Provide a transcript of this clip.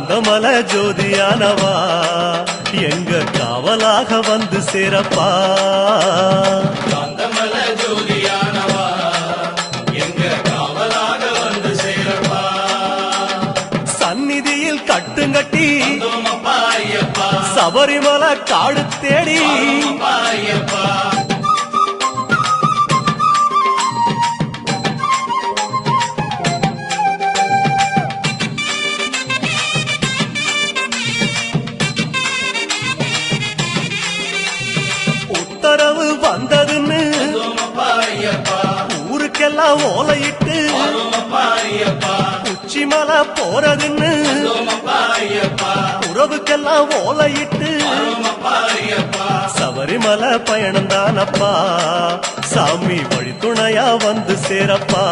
காந்தமல ஜோதியானவா எங்க காவலாக வந்து சேரப்பா. காந்தமல ஜோதியானவா எங்க காவலாக வந்து சேரப்பா. சந்நிதியில் கட்டுங்கட்டி வந்தோமப்பா ஐயப்பா, சபரிமலை காடு தேடி வந்தோமப்பா ஐயப்பா. உத்தரவு வந்ததுன்னு வந்தோமப்பா ஐயப்பா, ஊருக்கெல்லாம் ஓலையிட்டு வந்தோமப்பா ஐயப்பா, உச்சிமலை போறதுன்னு வந்தோமப்பா ஐயப்பா, உறவுக்கெல்லாம் ஓலையிட்டு வந்தோமப்பா ஐயப்பா. சபரிமலை பயணம் தானப்பா, சாமி வழித்துணையா வந்து சேரப்பா.